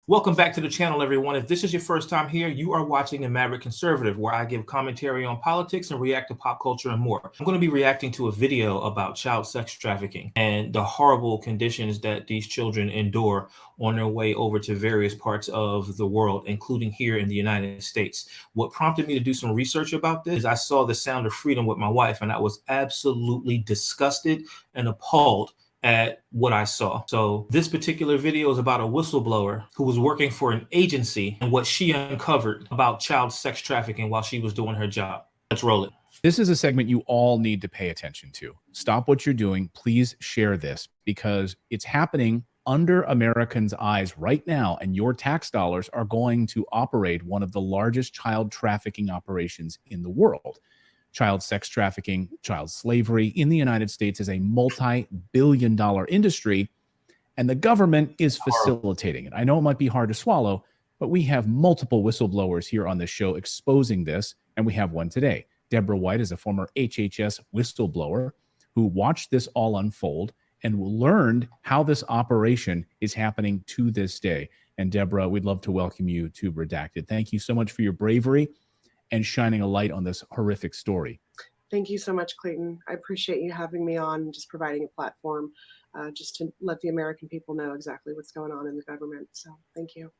Welcome back to the channel, everyone. If this is your first time here, you are watching The Maverick Conservative, where I give commentary on politics and react to pop culture and more. I'm going to be reacting to a video about child sex trafficking and the horrible conditions that these children endure on their way over to various parts of the world, including here in the United States. What prompted me to do some research about this is I saw The Sound of Freedom with my wife, and I was absolutely disgusted and appalled at what I saw. So this particular video is about a whistleblower who was working for an agency and what she uncovered about child sex trafficking while she was doing her job. Let's roll it. This is a segment you all need to pay attention to. Stop what you're doing. Please share this because it's happening under Americans' eyes right now, and your tax dollars are going to operate one of the largest child trafficking operations in the world. Child sex trafficking, child slavery in the United States is a multi-billion-dollar industry, and the government is facilitating it. I know it might be hard to swallow, but we have multiple whistleblowers here on this show exposing this, and we have one today. Deborah White is a former HHS whistleblower who watched this all unfold and learned how this operation is happening to this day. And Deborah, we'd love to welcome you to Redacted. Thank you so much for your bravery and shining a light on this horrific story. Thank you so much, Clayton. I appreciate you having me on and just providing a platform just to let the American people know exactly what's going on in the government. So thank you.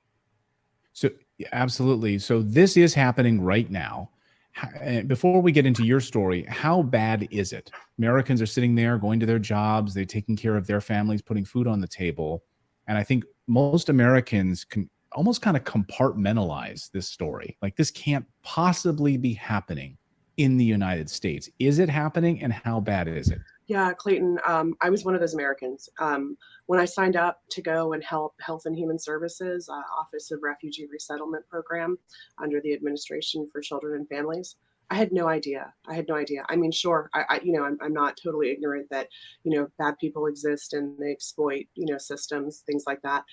So absolutely. So this is happening right now. Before we get into your story, how bad is it? Americans are sitting there going to their jobs, they're taking care of their families, putting food on the table. And I think most Americans can almost kind of compartmentalize this story. Like, this can't possibly be happening in the United States. Is it happening, and how bad is it? Yeah, Clayton, I was one of those Americans. When I signed up to go and help Health and Human Services, Office of Refugee Resettlement Program under the Administration for Children and Families, I had no idea. I mean, sure, I'm not totally ignorant that, bad people exist and they exploit, systems, things like that.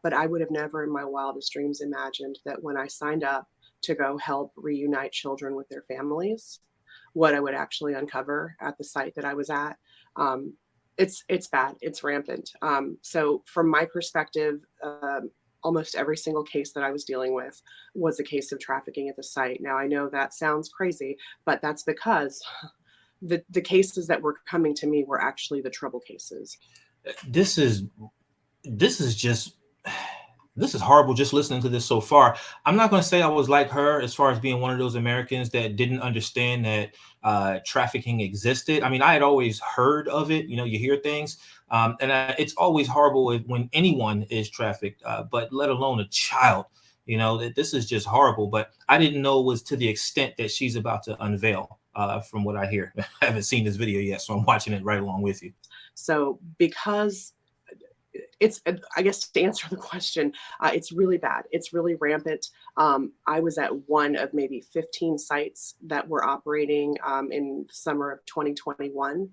But I would have never in my wildest dreams imagined that when I signed up to go help reunite children with their families, what I would actually uncover at the site that I was at. It's bad. It's rampant. So from my perspective, almost every single case that I was dealing with was a case of trafficking at the site. Now, I know that sounds crazy, but that's because the cases that were coming to me were actually the trouble cases. This is horrible just listening to this so far. I'm not going to say I was like her as far as being one of those Americans that didn't understand that trafficking existed. I mean, I had always heard of it. You hear things. It's always horrible when anyone is trafficked, but let alone a child. That this is just horrible. But I didn't know it was to the extent that she's about to unveil, from what I hear. I haven't seen this video yet, so I'm watching it right along with you. So because I guess to answer the question, it's really bad. It's really rampant. I was at one of maybe 15 sites that were operating in the summer of 2021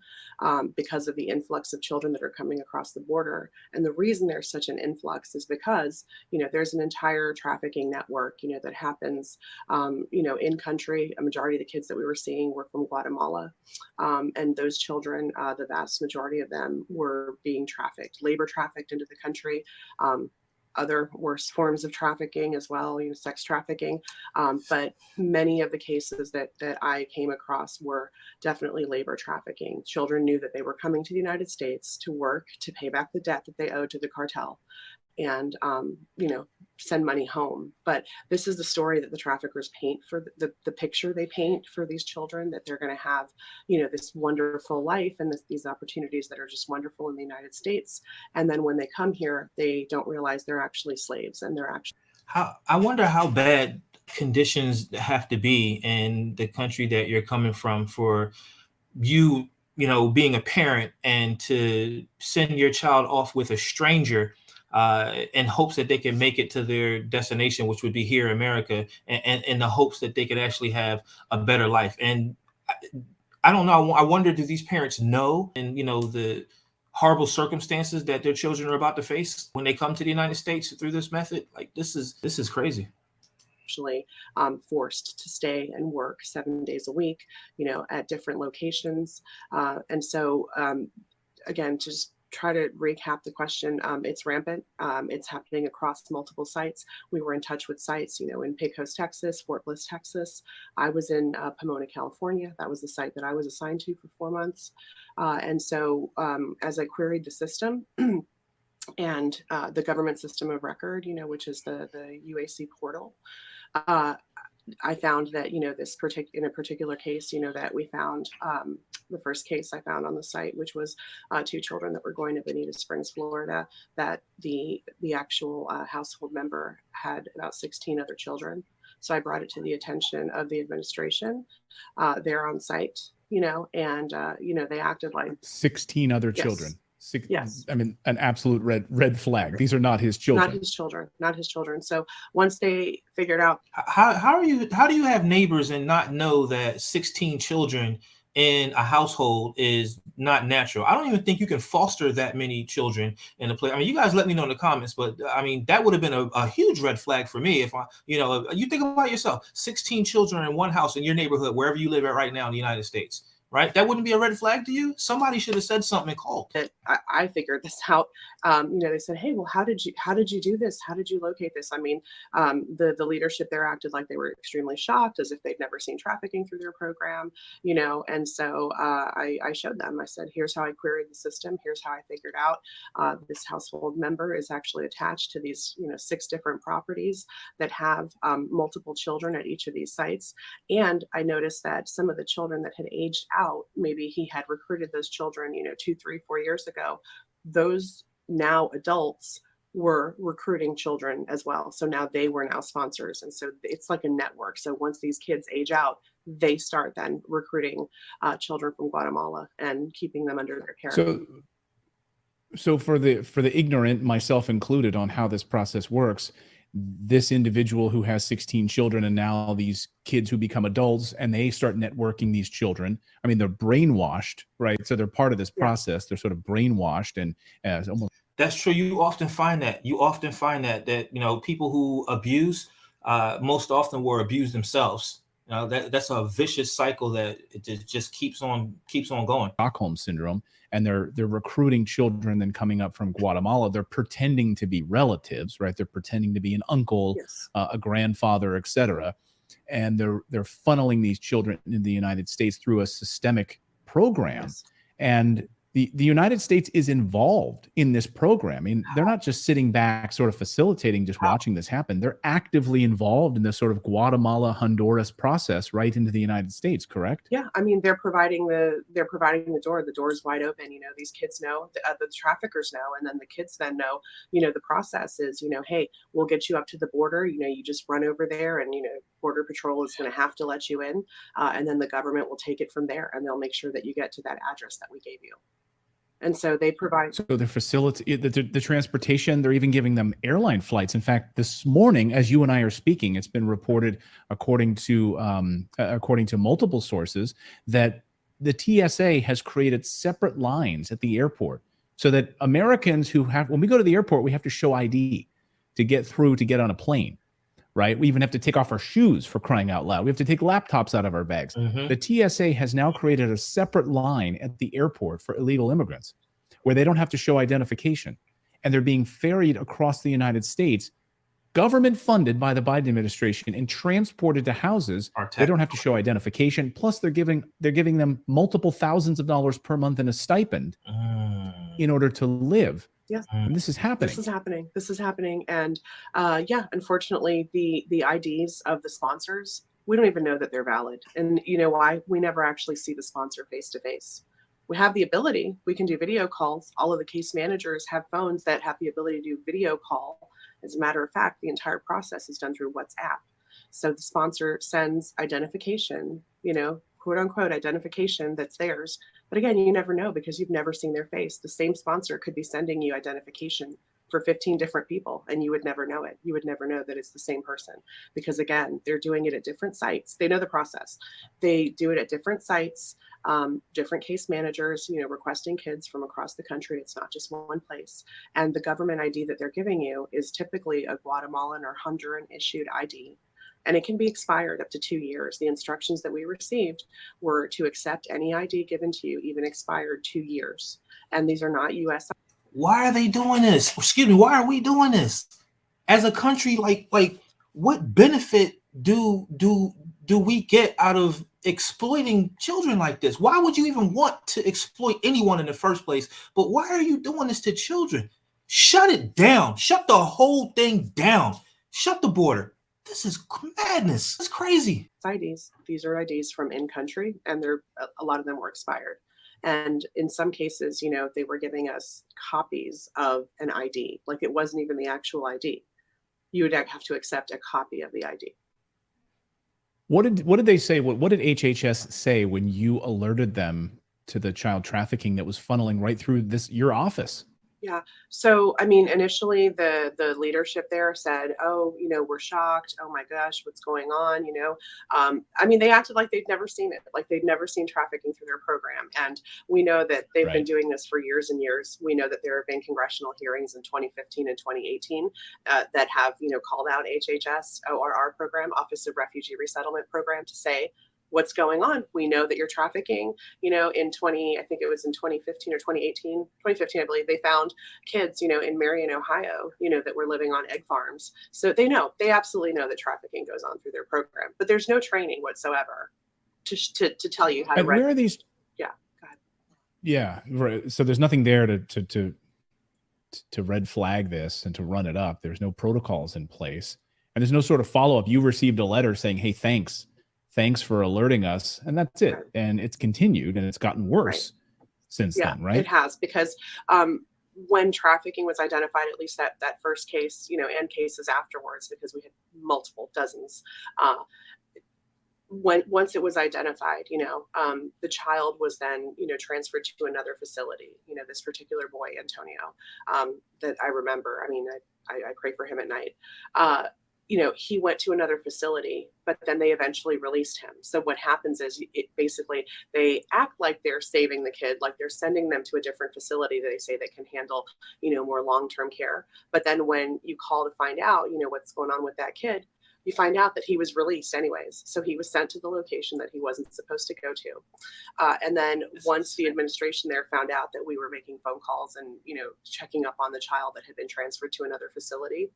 because of the influx of children that are coming across the border. And the reason there's such an influx is because, there's an entire trafficking network, that happens, in country. A majority of the kids that we were seeing were from Guatemala. And those children, the vast majority of them were being trafficked, labor trafficked into the country, other worse forms of trafficking as well, sex trafficking. But many of the cases that I came across were definitely labor trafficking. Children knew that they were coming to the United States to work, to pay back the debt that they owed to the cartel, and send money home. But this is the story that the traffickers paint for the picture they paint for these children, that they're going to have, this wonderful life and these opportunities that are just wonderful in the United States. And then when they come here, they don't realize they're actually slaves, and they're actually. I wonder how bad conditions have to be in the country that you're coming from for you, being a parent, and to send your child off with a stranger in hopes that they can make it to their destination, which would be here in America, and in the hopes that they could actually have a better life. And I don't know. I wonder, do these parents know, and the horrible circumstances that their children are about to face when they come to the United States through this method? Like, this is crazy. Actually forced to stay and work 7 days a week, at different locations. And so again, to just try to recap the question, it's rampant. It's happening across multiple sites. We were in touch with sites, in Pecos, Texas, Fort Bliss, Texas. I was in Pomona, California. That was the site that I was assigned to for 4 months. And so as I queried the system and the government system of record, which is the UAC portal, I found that, in a particular case, that we found the first case I found on the site, which was 2 children that were going to Bonita Springs, Florida, that the actual household member had about 16 other children. So I brought it to the attention of the administration there on site, and, they acted like 16 other children. Yes. I mean, an absolute red flag. These are not his children. Not his children. So once they figured out, how do you have neighbors and not know that 16 children in a household is not natural? I don't even think you can foster that many children in a place. I mean, you guys let me know in the comments, but I mean, that would have been a huge red flag for me if you think about yourself, 16 children in one house in your neighborhood, wherever you live at right now in the United States. Right? That wouldn't be a red flag to you? Somebody should have said something and called. I figured this out. They said, "Hey, well, how did you do this? How did you locate this?" I mean, the leadership there acted like they were extremely shocked, as if they'd never seen trafficking through their program, And so I showed them. I said, "Here's how I queried the system. Here's how I figured out this household member is actually attached to these, 6 different properties that have multiple children at each of these sites." And I noticed that some of the children that had aged out, maybe he had recruited those children, 2, 3, 4 years ago. Those now adults were recruiting children as well. So now they were now sponsors. And so it's like a network. So once these kids age out, they start then recruiting children from Guatemala and keeping them under their care. So for the ignorant, myself included, on how this process works, this individual who has 16 children and now these kids who become adults and they start networking these children. I mean, they're brainwashed, right? So they're part of this process. They're sort of brainwashed and almost. That's true. You often find that people who abuse most often were abused themselves. That's a vicious cycle that it just keeps on going. Stockholm syndrome, and they're recruiting children then coming up from Guatemala. They're pretending to be relatives, right? They're pretending to be an uncle, a grandfather, etc. And they're funneling these children into the United States through a systemic program. And the United States is involved in this program. I mean, they're not just sitting back sort of facilitating, just watching this happen. They're actively involved in this sort of Guatemala, Honduras process right into the United States, correct? Yeah, I mean, they're providing the door. The door is wide open. These kids know, the traffickers know, and then the kids then know, the process is, hey, we'll get you up to the border. You just run over there and, Border Patrol is going to have to let you in. And then the government will take it from there and they'll make sure that you get to that address that we gave you. And so they provide. So they're facilitating the transportation. They're even giving them airline flights. In fact, this morning, as you and I are speaking, it's been reported, according to multiple sources, that the TSA has created separate lines at the airport so that Americans when we go to the airport, we have to show ID to get on a plane. Right? We even have to take off our shoes, for crying out loud. We have to take laptops out of our bags. Mm-hmm. The TSA has now created a separate line at the airport for illegal immigrants where they don't have to show identification. And they're being ferried across the United States, government funded by the Biden administration, and transported to houses. They don't have to show identification. Plus, they're giving them multiple thousands of dollars per month in a stipend in order to live. Yes. And this is happening. This is happening. And unfortunately, the IDs of the sponsors, we don't even know that they're valid. And you know why? We never actually see the sponsor face to face. We have the ability, we can do video calls. All of the case managers have phones that have the ability to do video call. As a matter of fact, the entire process is done through WhatsApp. So the sponsor sends identification, quote unquote identification that's theirs. But again, you never know because you've never seen their face. The same sponsor could be sending you identification for 15 different people and you would never know it. You would never know that it's the same person because again, they're doing it at different sites. They know the process. They do it at different sites, different case managers, requesting kids from across the country. It's not just one place. And the government ID that they're giving you is typically a Guatemalan or Honduran issued ID. And it can be expired up to 2 years. The instructions that we received were to accept any ID given to you, even expired 2 years. and these are not U.S. Why are they doing this? Excuse me. Why are we doing this as a country? Like what benefit do we get out of exploiting children like this? Why would you even want to exploit anyone in the first place? But why are you doing this to children? Shut it down. Shut the whole thing down. Shut the border. This is madness. It's crazy. IDs. These are IDs from in country, and a lot of them were expired. And in some cases, you know, they were giving us copies of an ID. Like it wasn't even the actual ID. You would have to accept a copy of the ID. What did they say? What did HHS say when you alerted them to the child trafficking that was funneling right through your office? Yeah. So, I mean, initially the leadership there said, "Oh, you know, we're shocked. Oh my gosh, what's going on?" You know, I mean, they acted like they'd never seen it, like they'd never seen trafficking through their program. And we know that they've been doing this for years and years. We know that there have been congressional hearings in 2015 and 2018 that have, you know, called out HHS, ORR program, Office of Refugee Resettlement program, to say, what's going on? We know that you're trafficking. You know, I think it was in 2015 or 2015, I believe, they found kids, you know, in Marion, Ohio, you know, that were living on egg farms. So they absolutely know that trafficking goes on through their program, but there's no training whatsoever to tell you how to. And where are these? Yeah, go ahead. Yeah, right. So there's nothing there to red flag this and to run it up. There's no protocols in place, and there's no sort of follow up. You received a letter saying, "Hey, thanks for alerting us," and that's it. And it's continued, and it's gotten worse since then, right? It has, because when trafficking was identified, at least that first case, you know, and cases afterwards, because we had multiple dozens. Once it was identified, you know, the child was then, you know, transferred to another facility. You know, this particular boy, Antonio, that I remember. I mean, I pray for him at night. You know, he went to another facility, but then they eventually released him. So what happens is they act like they're saving the kid, like they're sending them to a different facility that they say that can handle, you know, more long-term care. But then when you call to find out, you know, what's going on with that kid, you find out that he was released anyways. So he was sent to the location that he wasn't supposed to go to. And then once the administration there found out that we were making phone calls and, you know, checking up on the child that had been transferred to another facility,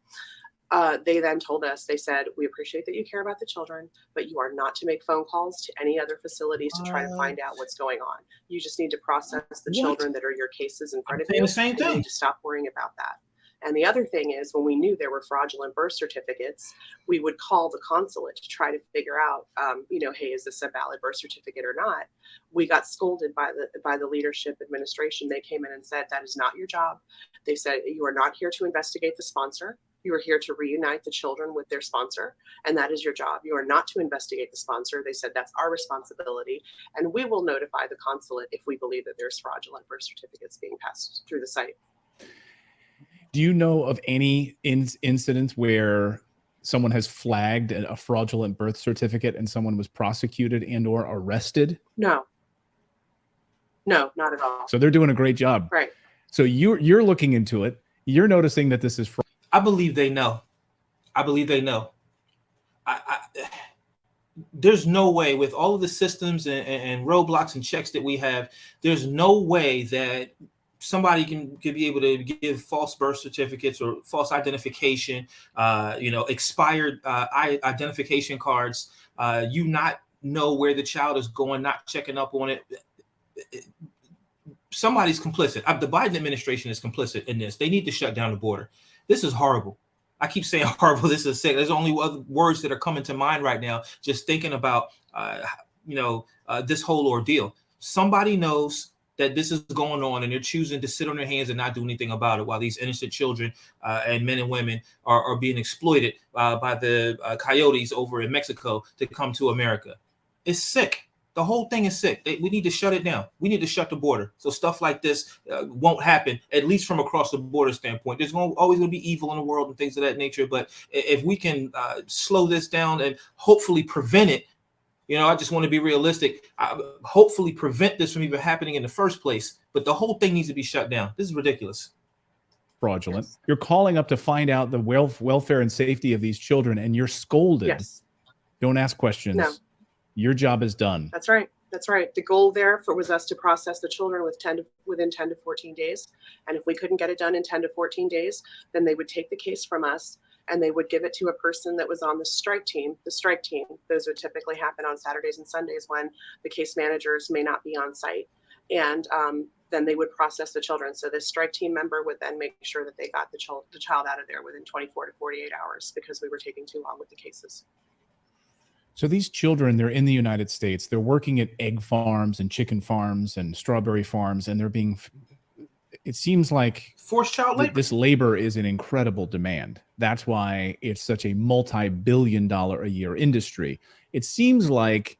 they then told us, they said, "We appreciate that you care about the children, but you are not to make phone calls to any other facilities to try to find out what's going on. You just need to process the children that are your cases in front of you. The same thing. You need to stop worrying about that." And the other thing is, when we knew there were fraudulent birth certificates, we would call the consulate to try to figure out, you know, hey, is this a valid birth certificate or not? We got scolded by the leadership administration. They came in and said, "That is not your job." They said, "You are not here to investigate the sponsor. You are here to reunite the children with their sponsor, and that is your job. You are not to investigate the sponsor." They said, "That's our responsibility, and we will notify the consulate if we believe that there's fraudulent birth certificates being passed through the site." Do you know of any incident where someone has flagged a fraudulent birth certificate and someone was prosecuted and or arrested? No, not at all. So they're doing a great job. Right. So you're looking into it. You're noticing that this is fraud. I believe they know. There's no way, with all of the systems and roadblocks and checks that we have, there's no way that somebody can be able to give false birth certificates or false identification, you know, expired identification cards, you not know where the child is going, not checking up on it. Somebody's complicit. The Biden administration is complicit in this. They need to shut down the border. This is horrible. I keep saying horrible. This is sick. There's only other words that are coming to mind right now, just thinking about, you know, this whole ordeal. Somebody knows that this is going on, and they're choosing to sit on their hands and not do anything about it, while these innocent children and men and women are being exploited by the coyotes over in Mexico to come to America. It's sick. The whole thing is sick. We need to shut it down. We need to shut the border so stuff like this won't happen, at least from across the border standpoint. There's always going to be evil in the world and things of that nature. But if we can slow this down and hopefully prevent it, you know, I just want to be realistic. Hopefully prevent this from even happening in the first place. But the whole thing needs to be shut down. This is ridiculous. Fraudulent. Yes. You're calling up to find out the welfare and safety of these children, and you're scolded. Yes. Don't ask questions. No. Your job is done. That's right. That's right. The goal there was us to process the children within 10 to 14 days. And if we couldn't get it done in 10 to 14 days, then they would take the case from us and they would give it to a person that was on the strike team. The strike team, those would typically happen on Saturdays and Sundays when the case managers may not be on site. And then they would process the children. So this strike team member would then make sure that they got the child out of there within 24 to 48 hours because we were taking too long with the cases. So these children, they're in the United States. They're working at egg farms and chicken farms and strawberry farms, and they're being, it seems like forced child labor. This labor is in incredible demand. That's why it's such a multi-billion-dollar a year industry. It seems like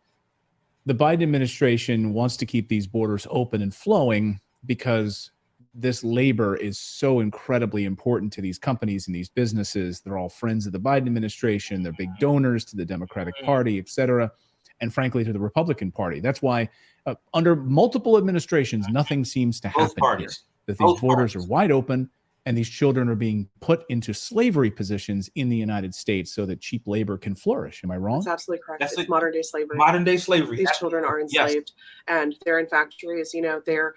the Biden administration wants to keep these borders open and flowing because this labor is so incredibly important to these companies and these businesses. They're all friends of the Biden administration. They're big donors to the Democratic Party, et cetera, and frankly, to the Republican Party. That's why under multiple administrations, nothing seems to happen here. That these borders are wide open and these children are being put into slavery positions in the United States so that cheap labor can flourish. Am I wrong? That's absolutely correct. That's it's modern day slavery. Modern day slavery. These children are enslaved, and they're in factories. They're,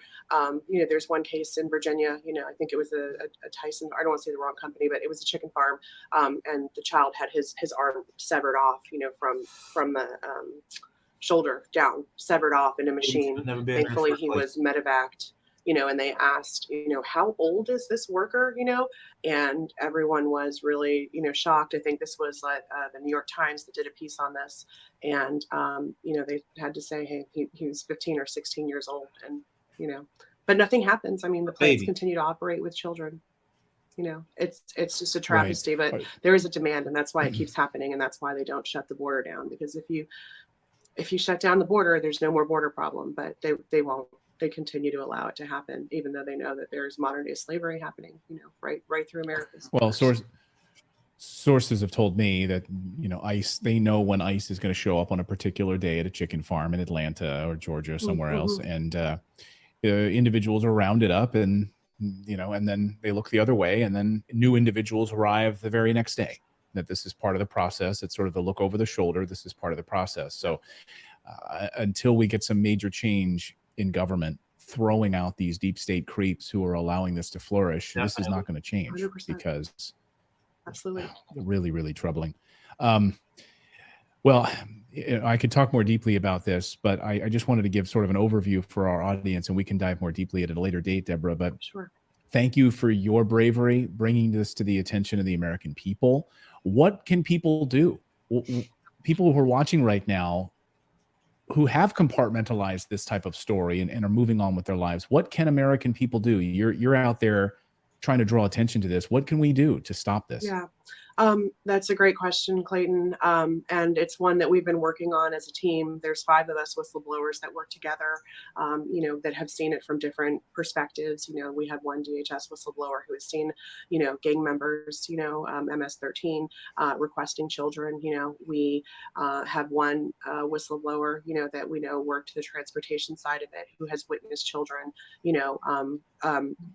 there's one case in Virginia. I think it was a Tyson. I don't want to say the wrong company, but it was a chicken farm, and the child had his arm severed off. From the shoulder down, severed off in a machine. Thankfully, he was medevaced. And they asked, how old is this worker, and everyone was really, shocked. I think this was the New York Times that did a piece on this. And, they had to say, hey, he was 15 or 16 years old. And, but nothing happens. I mean, the plants continue to operate with children. It's just a travesty, but there is a demand, and that's why it keeps happening. And that's why they don't shut the border down, because if you shut down the border, there's no more border problem, but they won't. They continue to allow it to happen, even though they know that there's modern day slavery happening, right through America. Well, sources have told me that, ICE, they know when ICE is going to show up on a particular day at a chicken farm in Atlanta or Georgia or somewhere else. And individuals are rounded up and, and then they look the other way, and then new individuals arrive the very next day. That this is part of the process. It's sort of the look over the shoulder. This is part of the process. So until we get some major change in government throwing out these deep state creeps who are allowing this to flourish, this is not going to change 100%. Because absolutely really, really troubling. Well, I could talk more deeply about this, but I just wanted to give sort of an overview for our audience, and we can dive more deeply at a later date, Deborah. But sure. Thank you for your bravery, bringing this to the attention of the American people. What can people do? People who are watching right now who have compartmentalized this type of story and are moving on with their lives, what can American people do? You're out there trying to draw attention to this. What can we do to stop this? Yeah. That's a great question, Clayton. And it's one that we've been working on as a team. There's 5 of us whistleblowers that work together, that have seen it from different perspectives. We had one DHS whistleblower who has seen, gang members, MS-13 requesting children. We have one whistleblower, that we know worked the transportation side of it, who has witnessed children,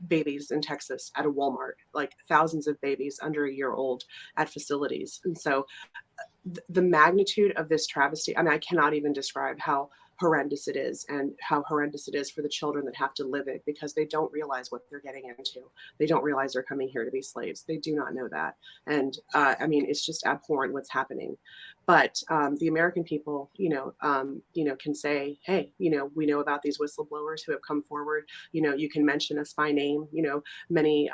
babies in Texas at a Walmart, like thousands of babies under a year old at facilities. And so the magnitude of this travesty, I mean, I cannot even describe how horrendous it is, and how horrendous it is for the children that have to live it, because they don't realize what they're getting into. They don't realize they're coming here to be slaves. They do not know that. And I mean, it's just abhorrent what's happening. But the American people, can say, hey, we know about these whistleblowers who have come forward. You can mention us by name. Many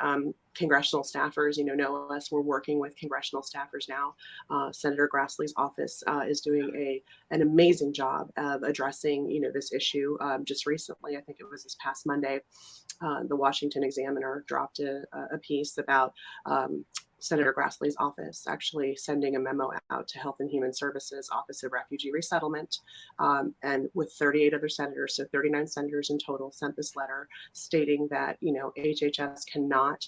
congressional staffers, know us. We're working with congressional staffers now. Senator Grassley's office is doing an amazing job of addressing, this issue. Just recently, I think it was this past Monday, the Washington Examiner dropped a piece about Senator Grassley's office actually sending a memo out to Health and Human Services, Office of Refugee Resettlement, and with 38 other senators, so 39 senators in total, sent this letter stating that, HHS cannot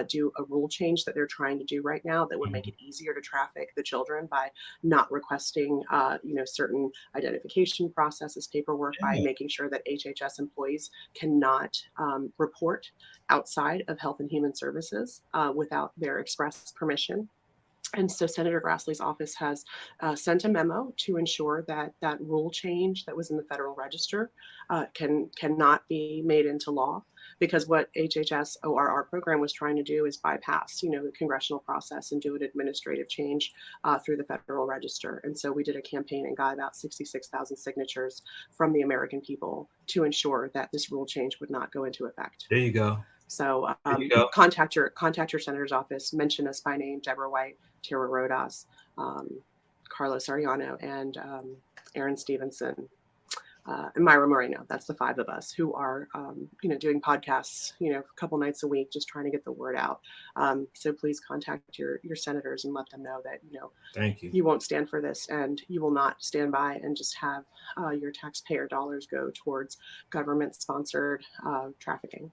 do a rule change that they're trying to do right now that would make it easier to traffic the children by not requesting, certain identification processes, paperwork, by making sure that HHS employees cannot report outside of Health and Human Services without their express permission. And so Senator Grassley's office has sent a memo to ensure that that rule change that was in the Federal Register cannot be made into law, because what HHS ORR program was trying to do is bypass, the congressional process and do an administrative change through the Federal Register. And so we did a campaign and got about 66,000 signatures from the American people to ensure that this rule change would not go into effect. There you go. So There you go. contact your senator's office, mention us by name, Deborah White, Tara Rodas, Carlos Ariano, and Aaron Stevenson, and Myra Moreno. That's the 5 of us who are, doing podcasts, a couple nights a week, just trying to get the word out. So please contact your senators and let them know that, Thank you. You won't stand for this, and you will not stand by and just have your taxpayer dollars go towards government-sponsored trafficking.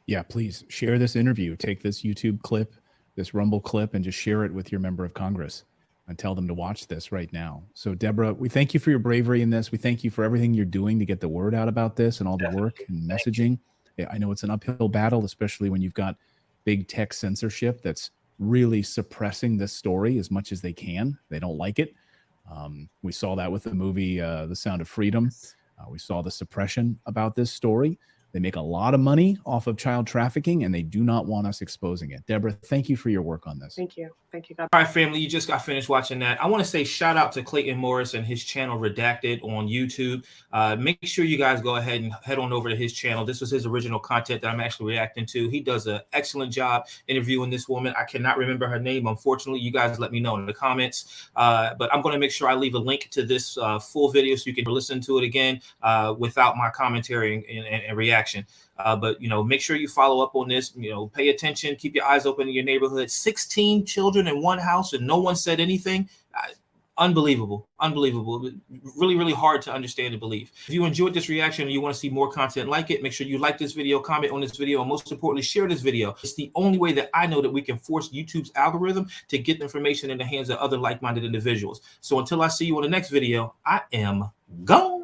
Yeah, please share this interview. Take this YouTube clip, this Rumble clip, and just share it with your member of Congress and tell them to watch this right now. So, Deborah, we thank you for your bravery in this. We thank you for everything you're doing to get the word out about this and all the work and messaging. I know it's an uphill battle, especially when you've got big tech censorship that's really suppressing this story as much as they can. They don't like it. We saw that with the movie The Sound of Freedom. We saw the suppression about this story. They make a lot of money off of child trafficking, and they do not want us exposing it. Deborah, thank you for your work on this. Thank you. Thank you, God. All right, family, you just got finished watching that. I want to say shout out to Clayton Morris and his channel Redacted on YouTube. Make sure you guys go ahead and head on over to his channel. This was his original content that I'm actually reacting to. He does an excellent job interviewing this woman. I cannot remember her name. Unfortunately, you guys let me know in the comments. But I'm going to make sure I leave a link to this full video so you can listen to it again without my commentary and reaction. But, make sure you follow up on this, pay attention, keep your eyes open in your neighborhood. 16 children in one house and no one said anything. Unbelievable. Really, really hard to understand and believe. If you enjoyed this reaction and you want to see more content like it, make sure you like this video, comment on this video, and most importantly, share this video. It's the only way that I know that we can force YouTube's algorithm to get information in the hands of other like-minded individuals. So until I see you on the next video, I am gone.